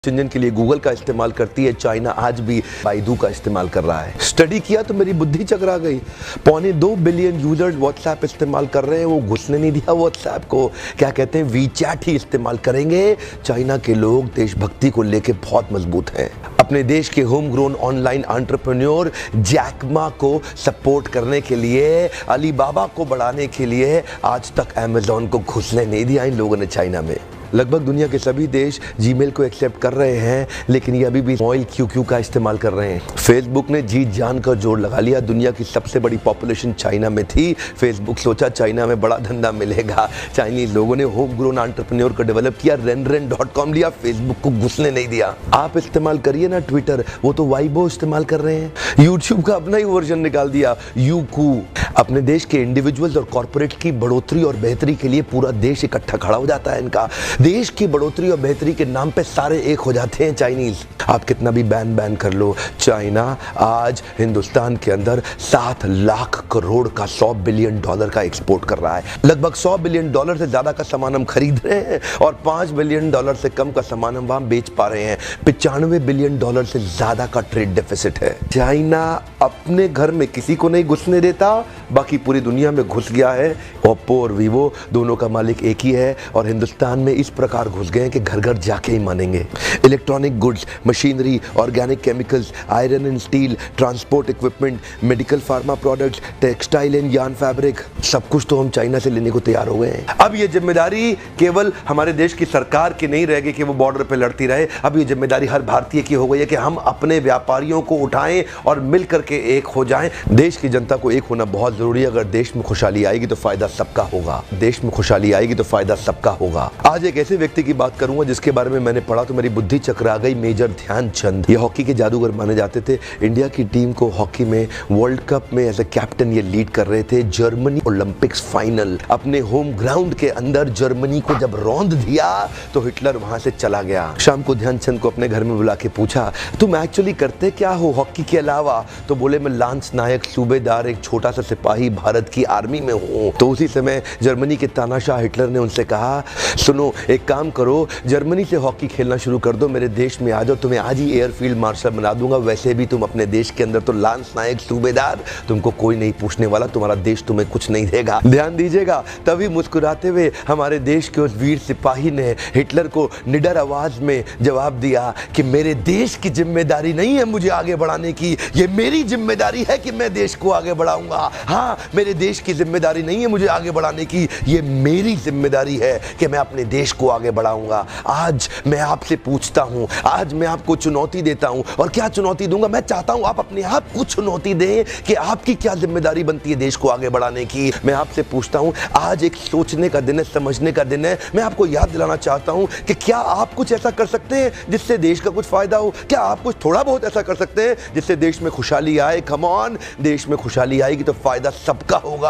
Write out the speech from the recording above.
Engine के लिए Google का इस्तेमाल करती है, चाइना आज भी बाइडू का इस्तेमाल कर रहा है। स्टडी किया तो मेरी बुद्धि चकरा गई। 2.25 बिलियन यूजर्स व्हाट्सएप इस्तेमाल कर रहे हैं, वो घुसने नहीं दिया व्हाट्सएप को। क्या कहते हैं, वीचैट ही इस्तेमाल करेंगे। चाइना के लोग देशभक्ति को लेके बहुत मजबूत हैं। अपने देश के home grown online entrepreneur Jack Ma को सपोर्ट करने के लिए, अलीबाबा को बढ़ाने के लिए आज तक अमेजॉन को घुसने नहीं दिया इन लोगों ने चाइना में। लगभग दुनिया के सभी देश जीमेल को एक्सेप्ट कर रहे हैं, लेकिन ये अभी भी ऑयल क्यू का इस्तेमाल कर रहे हैं। फेसबुक ने जीत जान कर जोर लगा लिया। दुनिया की सबसे बड़ी पॉपुलेशन चाइना में थी। फेसबुक सोचा चाइना में बड़ा धंधा मिलेगा। चाइनीज लोगों ने होम ग्रोन एंटरप्रेन्योर को डेवलप किया, renren.com लिया, फेसबुक को घुसने नहीं दिया। आप इस्तेमाल करिए ना ट्विटर, वो तो वाइबो इस्तेमाल कर रहे हैं। यूट्यूब का अपना ही वर्जन निकाल दिया, यूकू। अपने देश के इंडिविजुअल्स और कॉर्पोरेट की बढ़ोतरी और बेहतरी के लिए पूरा देश इकट्ठा खड़ा हो जाता है इनका। देश की बढ़ोतरी और बेहतरी के नाम पे सारे एक हो जाते हैं चाइनीज। आप कितना भी बैन कर लो, चाइना आज हिंदुस्तान के अंदर 7 लाख करोड़ का $100 बिलियन का एक्सपोर्ट कर रहा है। लगभग $100 बिलियन से ज्यादा का सामान हम खरीद रहे हैं और $5 बिलियन से कम का सामान हम वहां बेच पा रहे हैं। $95 बिलियन से ज्यादा का ट्रेड डेफिसिट है। चाइना अपने घर में किसी को नहीं घुसने देता, बाकी पूरी दुनिया में घुस गया है। ओप्पो और वीवो दोनों का मालिक एक ही है और हिंदुस्तान में इस प्रकार घुस गए हैं कि घर घर जाके ही मानेंगे। Electronic goods, machinery, organic chemicals, iron and steel, transport equipment, medical pharma products, textile and yarn fabric, सब कुछ तो हम चाइना से लेने को तैयार हो गए हैं। अब ये जिम्मेदारी केवल हमारे देश की सरकार की नहीं रहेगी कि वो बॉर्डर पे लड़ती रहे। अब ये जिम्मेदारी हर भारतीय की हो गई है कि हम अपने व्यापारियों को उठाएं और मिल करके एक हो जाएं। देश की जनता को एक होना बहुत जरूरी है। अगर देश में खुशहाली आएगी तो फायदा सबका होगा। देश में खुशहाली आएगी तो फायदा सबका होगा। आज एक ऐसे व्यक्ति की बात करूंगा जिसके बारे में मैंने पढ़ा तो मेरी बुद्धि चकरा गई। मेजर ध्यानचंद, ये हॉकी के जादूगर माने जाते थे। इंडिया की टीम को हॉकी में वर्ल्ड कप में एज ए कैप्टन ये लीड कर रहे थे। जर्मनी ओलंपिक्स फाइनल अपने होम ग्राउंड के अंदर जर्मनी को जब रौंद दिया तो हिटलर वहां से चला गया। शाम को ध्यानचंद को अपने घर में बुला के पूछा, तुम एक्चुअली करते क्या हो हॉकी के अलावा? तो बोले, मैं लांस नायक सूबेदार, एक छोटा सा सिपाही भारत की आर्मी में हूँ। तो उसी समय जर्मनी के तानाशाह हिटलर ने उनसे कहा, सुनो एक काम करो, जर्मनी से हॉकी खेलना शुरू कर दो, मेरे देश में आ जाओ, तुम्हें आज ही एयरफील्ड मार्शल बना दूंगा। वैसे भी तुम अपने देश के अंदर तो लांस नायक सूबेदार, तुमको कोई नहीं पूछने वाला, तुम्हारा देश तुम्हें कुछ नहीं देगा। ध्यान दीजिएगा। तभी मुस्कुराते हुए हमारे देश के उस वीर सिपाही ने हिटलर को निडर आवाज में जवाब दिया कि मेरे देश की जिम्मेदारी नहीं है मुझे आगे बढ़ाने की, ये मेरी जिम्मेदारी है कि मैं देश को आगे बढ़ाऊंगा। हाँ, मेरे देश की जिम्मेदारी नहीं है मुझे आगे बढ़ाने की, ये मेरी जिम्मेदारी है कि मैं अपने देश को आगे बढ़ाऊंगा। आज मैं आपसे पूछता हूं, आज मैं आपको चुनौती देता हूं। और क्या चुनौती दूंगा? मैं चाहता हूं आप अपने आप को चुनौती दें कि आपकी क्या जिम्मेदारी बनती है देश को आगे बढ़ाने की। मैं आपसे पूछता हूं, आज एक सोचने का दिन है, समझने का दिन है। मैं आपको याद दिलाना चाहता हूं कि क्या आप कुछ ऐसा कर सकते हैं जिससे देश का कुछ फायदा हो? क्या आप कुछ थोड़ा बहुत ऐसा कर सकते हैं जिससे देश में खुशहाली आए? कम ऑन, देश में खुशहाली आएगी तो फायदा सबका होगा।